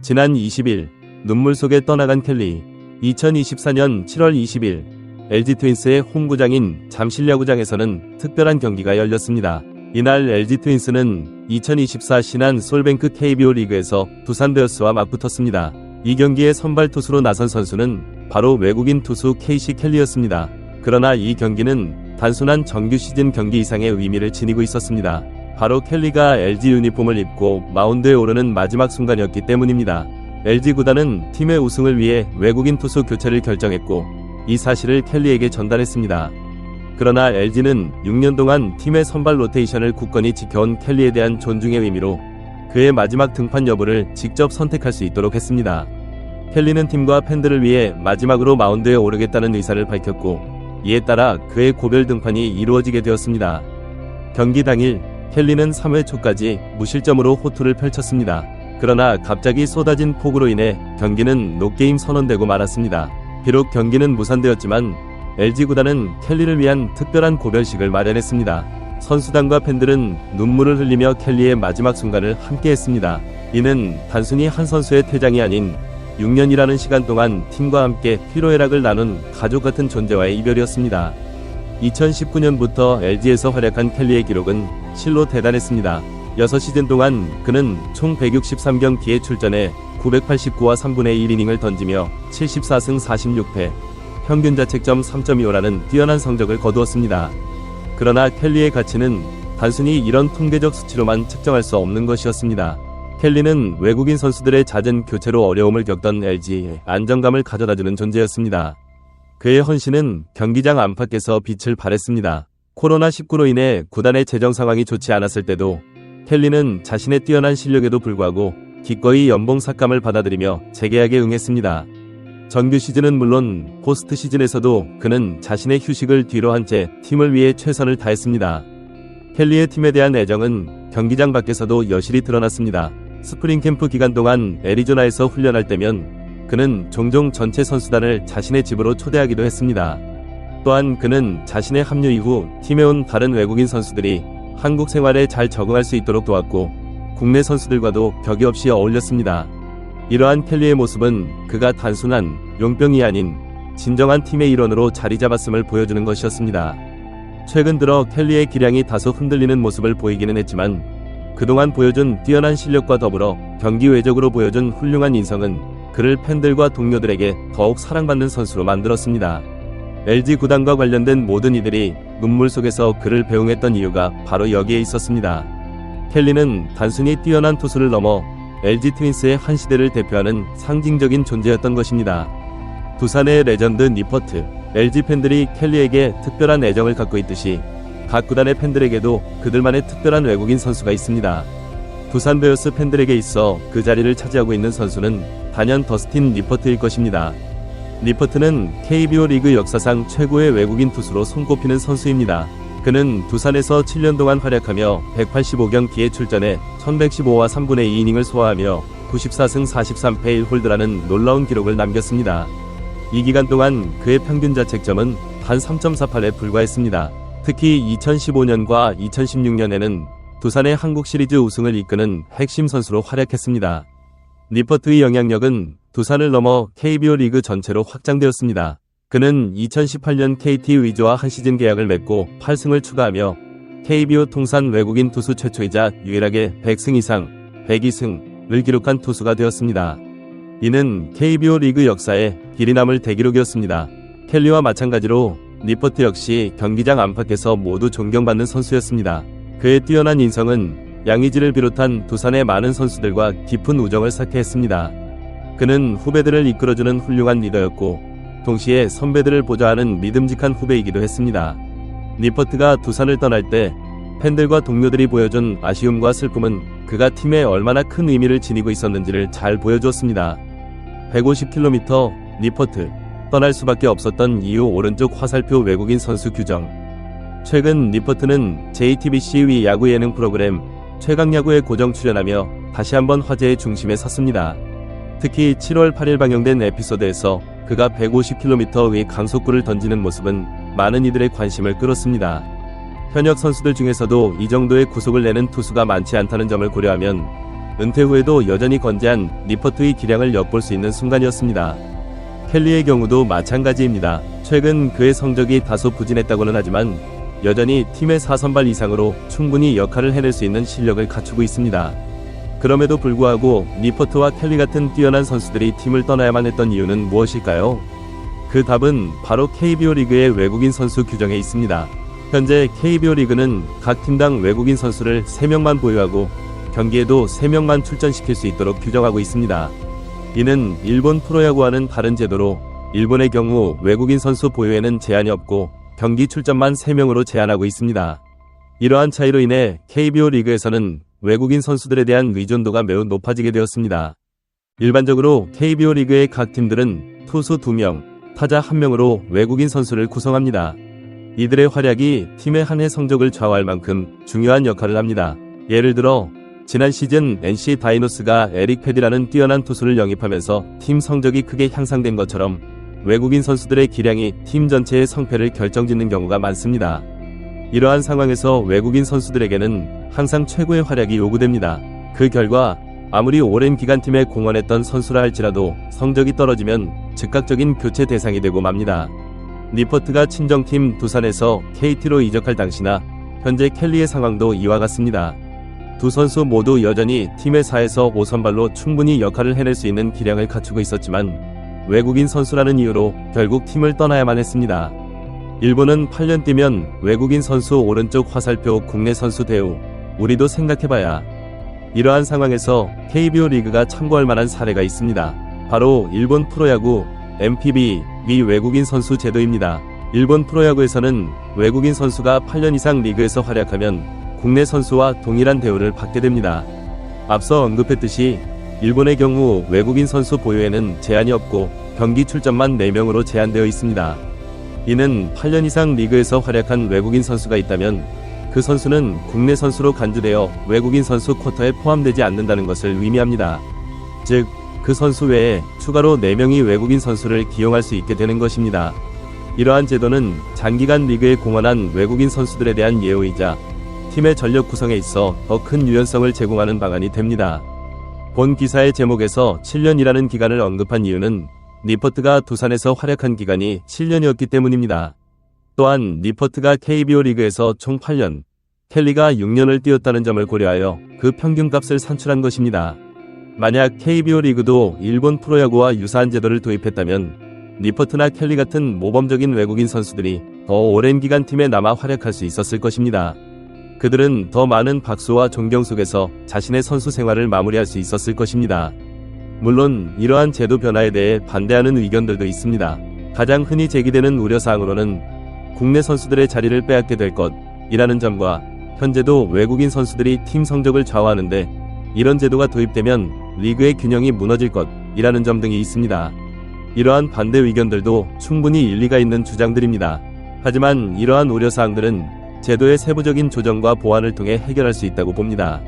지난 20일 눈물 속에 떠나간 켈리. 2024년 7월 20일 LG 트윈스의 홈구장인 잠실야구장에서는 특별한 경기가 열렸습니다. 이날 LG 트윈스는 2024 신한 솔뱅크 KBO 리그에서 두산 베어스와 맞붙었습니다. 이 경기에 선발 투수로 나선 선수는 바로 외국인 투수 케이시 켈리였습니다. 그러나 이 경기는 단순한 정규 시즌 경기 이상의 의미를 지니고 있었습니다. 바로 켈리가 LG 유니폼을 입고 마운드에 오르는 마지막 순간이었기 때문입니다. LG 구단은 팀의 우승을 위해 외국인 투수 교체를 결정했고 이 사실을 켈리에게 전달했습니다. 그러나 LG는 6년 동안 팀의 선발 로테이션을 굳건히 지켜온 켈리에 대한 존중의 의미로 그의 마지막 등판 여부를 직접 선택할 수 있도록 했습니다. 켈리는 팀과 팬들을 위해 마지막으로 마운드에 오르겠다는 의사를 밝혔고 이에 따라 그의 고별 등판이 이루어지게 되었습니다. 경기 당일 켈리는 3회 초까지 무실점으로 호투를 펼쳤습니다. 그러나 갑자기 쏟아진 폭우로 인해 경기는 노게임 선언되고 말았습니다. 비록 경기는 무산되었지만 LG 구단은 켈리를 위한 특별한 고별식을 마련했습니다. 선수단과 팬들은 눈물을 흘리며 켈리의 마지막 순간을 함께했습니다. 이는 단순히 한 선수의 퇴장이 아닌 6년이라는 시간 동안 팀과 함께 피로애락을 나눈 가족 같은 존재와의 이별이었습니다. 2019년부터 LG에서 활약한 켈리의 기록은 실로 대단했습니다. 6시즌 동안 그는 총 163경기에 출전해 989와 3분의 1이닝을 던지며 74승 46패, 평균 자책점 3.25라는 뛰어난 성적을 거두었습니다. 그러나 켈리의 가치는 단순히 이런 통계적 수치로만 측정할 수 없는 것이었습니다. 켈리는 외국인 선수들의 잦은 교체로 어려움을 겪던 LG에 안정감을 가져다주는 존재였습니다. 그의 헌신은 경기장 안팎에서 빛을 발했습니다. 코로나19로 인해 구단의 재정 상황이 좋지 않았을 때도 켈리는 자신의 뛰어난 실력에도 불구하고 기꺼이 연봉 삭감을 받아들이며 재계약에 응했습니다. 정규 시즌은 물론 포스트 시즌에서도 그는 자신의 휴식을 뒤로 한 채 팀을 위해 최선을 다했습니다. 켈리의 팀에 대한 애정은 경기장 밖에서도 여실히 드러났습니다. 스프링 캠프 기간 동안 애리조나에서 훈련할 때면 그는 종종 전체 선수단을 자신의 집으로 초대하기도 했습니다. 또한 그는 자신의 합류 이후 팀에 온 다른 외국인 선수들이 한국 생활에 잘 적응할 수 있도록 도왔고 국내 선수들과도 격이 없이 어울렸습니다. 이러한 켈리의 모습은 그가 단순한 용병이 아닌 진정한 팀의 일원으로 자리 잡았음을 보여주는 것이었습니다. 최근 들어 켈리의 기량이 다소 흔들리는 모습을 보이기는 했지만 그동안 보여준 뛰어난 실력과 더불어 경기 외적으로 보여준 훌륭한 인성은 그를 팬들과 동료들에게 더욱 사랑받는 선수로 만들었습니다. LG 구단과 관련된 모든 이들이 눈물 속에서 그를 배웅했던 이유가 바로 여기에 있었습니다. 켈리는 단순히 뛰어난 투수를 넘어 LG 트윈스의 한 시대를 대표하는 상징적인 존재였던 것입니다. 두산의 레전드 니퍼트, LG 팬들이 켈리에게 특별한 애정을 갖고 있듯이 각 구단의 팬들에게도 그들만의 특별한 외국인 선수가 있습니다. 두산 베어스 팬들에게 있어 그 자리를 차지하고 있는 선수는 단연 더스틴 니퍼트일 것입니다. 니퍼트는 KBO 리그 역사상 최고의 외국인 투수로 손꼽히는 선수입니다. 그는 두산에서 7년 동안 활약하며 185경기에 출전해 1115와 3분의 2이닝을 소화하며 94승 43패 1홀드라는 놀라운 기록을 남겼습니다. 이 기간 동안 그의 평균 자책점은 단 3.48에 불과했습니다. 특히 2015년과 2016년에는 두산의 한국 시리즈 우승을 이끄는 핵심 선수로 활약했습니다. 니퍼트의 영향력은 두산을 넘어 KBO 리그 전체로 확장되었습니다. 그는 2018년 KT 위즈와 한 시즌 계약을 맺고 8승을 추가하며 KBO 통산 외국인 투수 최초이자 유일하게 100승 이상 102승을 기록한 투수가 되었습니다. 이는 KBO 리그 역사에 길이 남을 대기록이었습니다. 켈리와 마찬가지로 니퍼트 역시 경기장 안팎에서 모두 존경받는 선수였습니다. 그의 뛰어난 인성은 양의지를 비롯한 두산의 많은 선수들과 깊은 우정을 쌓게 했습니다. 그는 후배들을 이끌어주는 훌륭한 리더였고 동시에 선배들을 보좌하는 믿음직한 후배이기도 했습니다. 니퍼트가 두산을 떠날 때 팬들과 동료들이 보여준 아쉬움과 슬픔은 그가 팀에 얼마나 큰 의미를 지니고 있었는지를 잘 보여주었습니다. 150km 니퍼트 떠날 수밖에 없었던 이유 오른쪽 화살표 외국인 선수 규정. 최근 니퍼트는 JTBC 야구 예능 프로그램 최강야구에 고정 출연하며 다시 한번 화제의 중심에 섰습니다. 특히 7월 8일 방영된 에피소드에서 그가 150km의 강속구를 던지는 모습은 많은 이들의 관심을 끌었습니다. 현역 선수들 중에서도 이 정도의 구속을 내는 투수가 많지 않다는 점을 고려하면 은퇴 후에도 여전히 건재한 니퍼트의 기량을 엿볼 수 있는 순간이었습니다. 켈리의 경우도 마찬가지입니다. 최근 그의 성적이 다소 부진했다고는 하지만 여전히 팀의 4선발 이상으로 충분히 역할을 해낼 수 있는 실력을 갖추고 있습니다. 그럼에도 불구하고 니퍼트와 켈리 같은 뛰어난 선수들이 팀을 떠나야만 했던 이유는 무엇일까요? 그 답은 바로 KBO 리그의 외국인 선수 규정에 있습니다. 현재 KBO 리그는 각 팀당 외국인 선수를 3명만 보유하고 경기에도 3명만 출전시킬 수 있도록 규정하고 있습니다. 이는 일본 프로야구와는 다른 제도로 일본의 경우 외국인 선수 보유에는 제한이 없고 경기 출전만 3명으로 제한하고 있습니다. 이러한 차이로 인해 KBO 리그에서는 외국인 선수들에 대한 의존도가 매우 높아지게 되었습니다. 일반적으로 KBO 리그의 각 팀들은 투수 2명, 타자 1명으로 외국인 선수를 구성합니다. 이들의 활약이 팀의 한 해 성적을 좌우할 만큼 중요한 역할을 합니다. 예를 들어 지난 시즌 NC 다이노스가 에릭 패디라는 뛰어난 투수를 영입하면서 팀 성적이 크게 향상된 것처럼 외국인 선수들의 기량이 팀 전체의 성패를 결정짓는 경우가 많습니다. 이러한 상황에서 외국인 선수들에게는 항상 최고의 활약이 요구됩니다. 그 결과 아무리 오랜 기간 팀에 공헌했던 선수라 할지라도 성적이 떨어지면 즉각적인 교체 대상이 되고 맙니다. 니퍼트가 친정팀 두산에서 KT로 이적할 당시나 현재 켈리의 상황도 이와 같습니다. 두 선수 모두 여전히 팀의 4에서 5선발로 충분히 역할을 해낼 수 있는 기량을 갖추고 있었지만 외국인 선수라는 이유로 결국 팀을 떠나야만 했습니다. 일본은 8년 뛰면 외국인 선수 오른쪽 화살표 국내 선수 대우, 우리도 생각해봐야. 이러한 상황에서 KBO 리그가 참고할 만한 사례가 있습니다. 바로 일본 프로야구 MPB 미 외국인 선수 제도입니다. 일본 프로야구에서는 외국인 선수가 8년 이상 리그에서 활약하면 국내 선수와 동일한 대우를 받게 됩니다. 앞서 언급했듯이 일본의 경우 외국인 선수 보유에는 제한이 없고 경기 출전만 4명으로 제한되어 있습니다. 이는 8년 이상 리그에서 활약한 외국인 선수가 있다면 그 선수는 국내 선수로 간주되어 외국인 선수 쿼터에 포함되지 않는다는 것을 의미합니다. 즉, 그 선수 외에 추가로 4명이 외국인 선수를 기용할 수 있게 되는 것입니다. 이러한 제도는 장기간 리그에 공헌한 외국인 선수들에 대한 예우이자 팀의 전력 구성에 있어 더 큰 유연성을 제공하는 방안이 됩니다. 본 기사의 제목에서 7년이라는 기간을 언급한 이유는 니퍼트가 두산에서 활약한 기간이 7년이었기 때문입니다. 또한 니퍼트가 KBO 리그에서 총 8년, 켈리가 6년을 뛰었다는 점을 고려하여 그 평균값을 산출한 것입니다. 만약 KBO 리그도 일본 프로야구와 유사한 제도를 도입했다면 니퍼트나 켈리 같은 모범적인 외국인 선수들이 더 오랜 기간 팀에 남아 활약할 수 있었을 것입니다. 그들은 더 많은 박수와 존경 속에서 자신의 선수 생활을 마무리할 수 있었을 것입니다. 물론 이러한 제도 변화에 대해 반대하는 의견들도 있습니다. 가장 흔히 제기되는 우려사항으로는 국내 선수들의 자리를 빼앗게 될 것이라는 점과 현재도 외국인 선수들이 팀 성적을 좌우하는데 이런 제도가 도입되면 리그의 균형이 무너질 것이라는 점 등이 있습니다. 이러한 반대 의견들도 충분히 일리가 있는 주장들입니다. 하지만 이러한 우려사항들은 제도의 세부적인 조정과 보완을 통해 해결할 수 있다고 봅니다.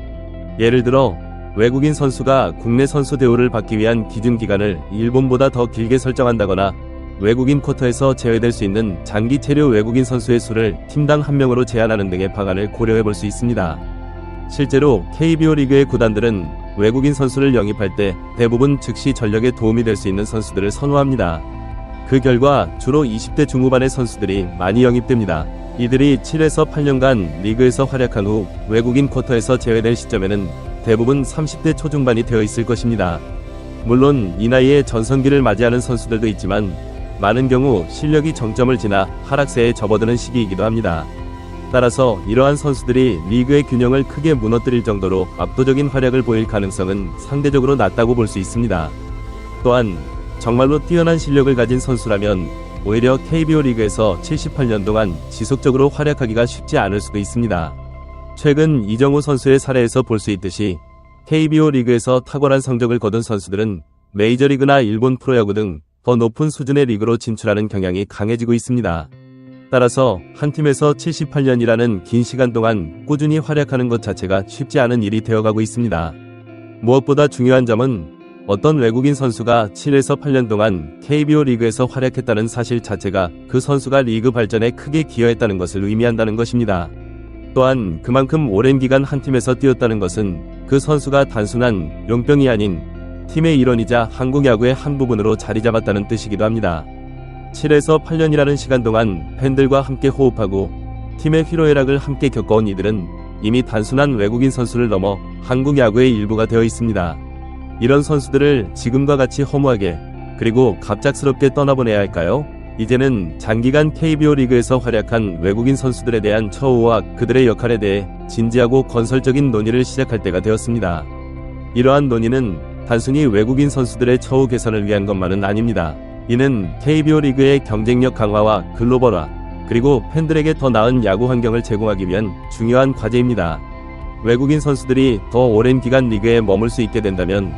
예를 들어 외국인 선수가 국내 선수 대우를 받기 위한 기준 기간을 일본보다 더 길게 설정한다거나 외국인 쿼터에서 제외될 수 있는 장기 체류 외국인 선수의 수를 팀당 1명으로 제한하는 등의 방안을 고려해 볼 수 있습니다. 실제로 KBO 리그의 구단들은 외국인 선수를 영입할 때 대부분 즉시 전력에 도움이 될 수 있는 선수들을 선호합니다. 그 결과 주로 20대 중후반의 선수들이 많이 영입됩니다. 이들이 7에서 8년간 리그에서 활약한 후 외국인 쿼터에서 제외될 시점에는 대부분 30대 초중반이 되어 있을 것입니다. 물론 이 나이에 전성기를 맞이하는 선수들도 있지만 많은 경우 실력이 정점을 지나 하락세에 접어드는 시기이기도 합니다. 따라서 이러한 선수들이 리그의 균형을 크게 무너뜨릴 정도로 압도적인 활약을 보일 가능성은 상대적으로 낮다고 볼 수 있습니다. 또한 정말로 뛰어난 실력을 가진 선수라면 오히려 KBO 리그에서 78년 동안 지속적으로 활약하기가 쉽지 않을 수도 있습니다. 최근 이정우 선수의 사례에서 볼 수 있듯이 KBO 리그에서 탁월한 성적을 거둔 선수들은 메이저리그나 일본 프로야구 등 더 높은 수준의 리그로 진출하는 경향이 강해지고 있습니다. 따라서 한 팀에서 78년이라는 긴 시간 동안 꾸준히 활약하는 것 자체가 쉽지 않은 일이 되어가고 있습니다. 무엇보다 중요한 점은 어떤 외국인 선수가 7에서 8년 동안 KBO 리그에서 활약했다는 사실 자체가 그 선수가 리그 발전에 크게 기여했다는 것을 의미한다는 것입니다. 또한 그만큼 오랜 기간 한 팀에서 뛰었다는 것은 그 선수가 단순한 용병이 아닌 팀의 일원이자 한국 야구의 한 부분으로 자리 잡았다는 뜻이기도 합니다. 7에서 8년이라는 시간 동안 팬들과 함께 호흡하고 팀의 희로애락을 함께 겪어온 이들은 이미 단순한 외국인 선수를 넘어 한국 야구의 일부가 되어 있습니다. 이런 선수들을 지금과 같이 허무하게 그리고 갑작스럽게 떠나보내야 할까요? 이제는 장기간 KBO 리그에서 활약한 외국인 선수들에 대한 처우와 그들의 역할에 대해 진지하고 건설적인 논의를 시작할 때가 되었습니다. 이러한 논의는 단순히 외국인 선수들의 처우 개선을 위한 것만은 아닙니다. 이는 KBO 리그의 경쟁력 강화와 글로벌화, 그리고 팬들에게 더 나은 야구 환경을 제공하기 위한 중요한 과제입니다. 외국인 선수들이 더 오랜 기간 리그에 머물 수 있게 된다면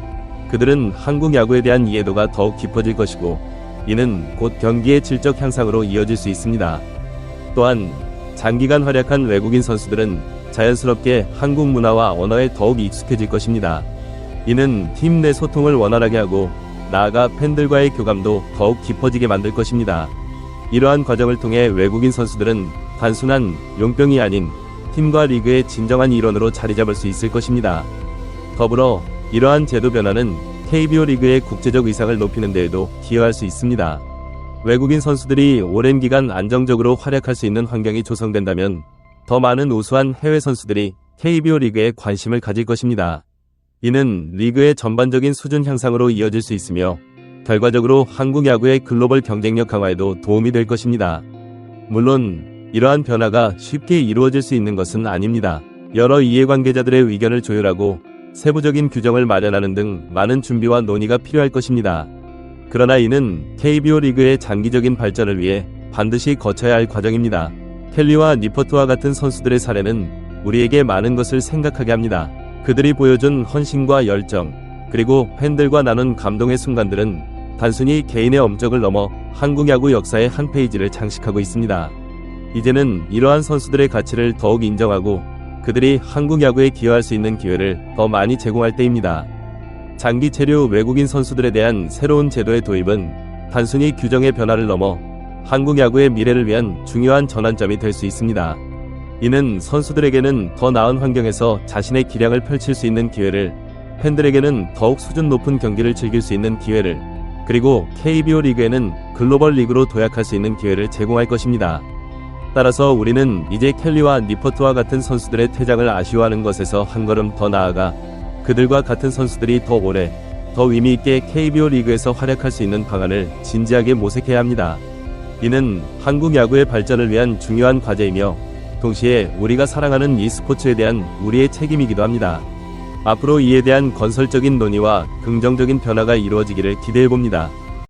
그들은 한국 야구에 대한 이해도가 더욱 깊어질 것이고, 이는 곧 경기의 질적 향상으로 이어질 수 있습니다. 또한 장기간 활약한 외국인 선수들은 자연스럽게 한국 문화와 언어에 더욱 익숙해질 것입니다. 이는 팀 내 소통을 원활하게 하고 나아가 팬들과의 교감도 더욱 깊어지게 만들 것입니다. 이러한 과정을 통해 외국인 선수들은 단순한 용병이 아닌 팀과 리그의 진정한 일원으로 자리 잡을 수 있을 것입니다. 더불어 이러한 제도 변화는 KBO 리그의 국제적 위상을 높이는 데에도 기여할 수 있습니다. 외국인 선수들이 오랜 기간 안정적으로 활약할 수 있는 환경이 조성된다면 더 많은 우수한 해외 선수들이 KBO 리그에 관심을 가질 것입니다. 이는 리그의 전반적인 수준 향상으로 이어질 수 있으며 결과적으로 한국 야구의 글로벌 경쟁력 강화에도 도움이 될 것입니다. 물론 이러한 변화가 쉽게 이루어질 수 있는 것은 아닙니다. 여러 이해관계자들의 의견을 조율하고 세부적인 규정을 마련하는 등 많은 준비와 논의가 필요할 것입니다. 그러나 이는 KBO 리그의 장기적인 발전을 위해 반드시 거쳐야 할 과정입니다. 켈리와 니퍼트와 같은 선수들의 사례는 우리에게 많은 것을 생각하게 합니다. 그들이 보여준 헌신과 열정, 그리고 팬들과 나눈 감동의 순간들은 단순히 개인의 업적을 넘어 한국 야구 역사의 한 페이지를 장식하고 있습니다. 이제는 이러한 선수들의 가치를 더욱 인정하고 그들이 한국 야구에 기여할 수 있는 기회를 더 많이 제공할 때입니다. 장기 체류 외국인 선수들에 대한 새로운 제도의 도입은 단순히 규정의 변화를 넘어 한국 야구의 미래를 위한 중요한 전환점이 될 수 있습니다. 이는 선수들에게는 더 나은 환경에서 자신의 기량을 펼칠 수 있는 기회를, 팬들에게는 더욱 수준 높은 경기를 즐길 수 있는 기회를, 그리고 KBO 리그에는 글로벌 리그로 도약할 수 있는 기회를 제공할 것입니다. 따라서 우리는 이제 켈리와 니퍼트와 같은 선수들의 퇴장을 아쉬워하는 것에서 한 걸음 더 나아가 그들과 같은 선수들이 더 오래, 더 의미있게 KBO 리그에서 활약할 수 있는 방안을 진지하게 모색해야 합니다. 이는 한국 야구의 발전을 위한 중요한 과제이며 동시에 우리가 사랑하는 이 스포츠에 대한 우리의 책임이기도 합니다. 앞으로 이에 대한 건설적인 논의와 긍정적인 변화가 이루어지기를 기대해봅니다.